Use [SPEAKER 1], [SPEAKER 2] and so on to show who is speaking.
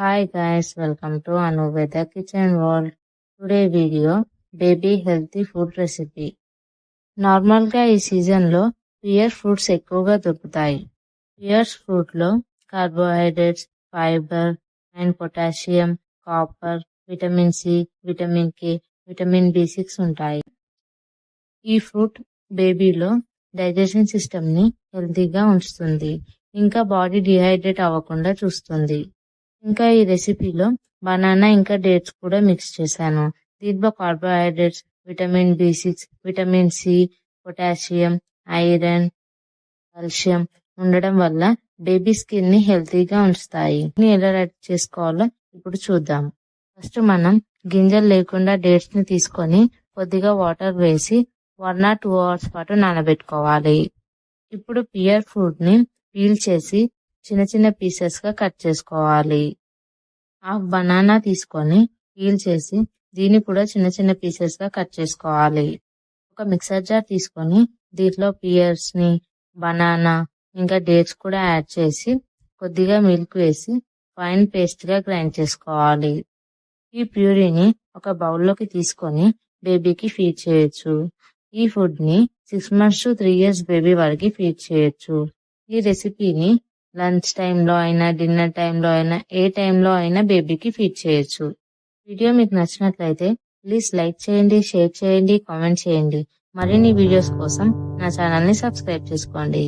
[SPEAKER 1] Hi guys, welcome to Anuveda Kitchen World. Today video baby healthy food recipe. నార్మల్గా ఈ సీజన్లో pear fruits ఎక్కువగా దొరుకుతాయి. పియర్స్ ఫ్రూట్లో carbohydrates, fibre and potassium, copper, vitamin C, vitamin K, vitamin బి6 ఉంటాయి. ఈ ఫ్రూట్ బేబీలో డైజెషన్ సిస్టమ్ని హెల్తీగా ఉంచుతుంది, ఇంకా బాడీ డిహైడ్రేట్ అవ్వకుండా చూస్తుంది. ఇంకా ఈ రెసిపీలో బనానా ఇంకా డేట్స్ కూడా మిక్స్ చేశాను. దీంట్లో కార్బోహైడ్రేట్స్, విటమిన్ బి6, vitamin C, potassium, iron, calcium ఉండడం వల్ల బేబీ స్కిన్ ని హెల్తీగా ఉంచుతాయి. ఎలా రెడీ చేసుకోవాలో ఇప్పుడు చూద్దాం. ఫస్ట్ మనం గింజలు లేకుండా డేట్స్ ని తీసుకొని కొద్దిగా వాటర్ వేసి 1 or 2 hours పాటు నానబెట్టుకోవాలి. ఇప్పుడు పియర్ ఫ్రూట్ ని పీల్ చేసి చిన్న చిన్న పీసెస్ గా కట్ చేసుకోవాలి. హాఫ్ బనానా తీసుకొని పీల్ చేసి దీన్ని కూడా చిన్న చిన్న పీసెస్ గా కట్ చేసుకోవాలి. ఒక మిక్సర్ జార్ తీసుకొని దీంట్లో పియర్స్ ని, బనానా ఇంకా డేట్స్ కూడా యాడ్ చేసి కొద్దిగా మిల్క్ వేసి ఫైన్ పేస్ట్ గా గ్రైండ్ చేసుకోవాలి. ఈ ప్యూరీని ఒక బౌల్లోకి తీసుకొని బేబీకి ఫీడ్ చేయొచ్చు. ఈ ఫుడ్ ని 6 months to 3 years బేబీ వరకు ఫీడ్ చేయొచ్చు. ఈ రెసిపీని లంచ్ టైంలో అయినా, డిన్నర్ టైంలో అయినా, ఏ టైంలో అయినా బేబీకి ఫీడ్ చేయొచ్చు. వీడియో మీకు నచ్చినట్లయితే ప్లీజ్ లైక్ చేయండి, షేర్ చేయండి, కామెంట్ చేయండి. మరిన్ని వీడియోస్ కోసం నా ఛానల్ని సబ్స్క్రైబ్ చేసుకోండి.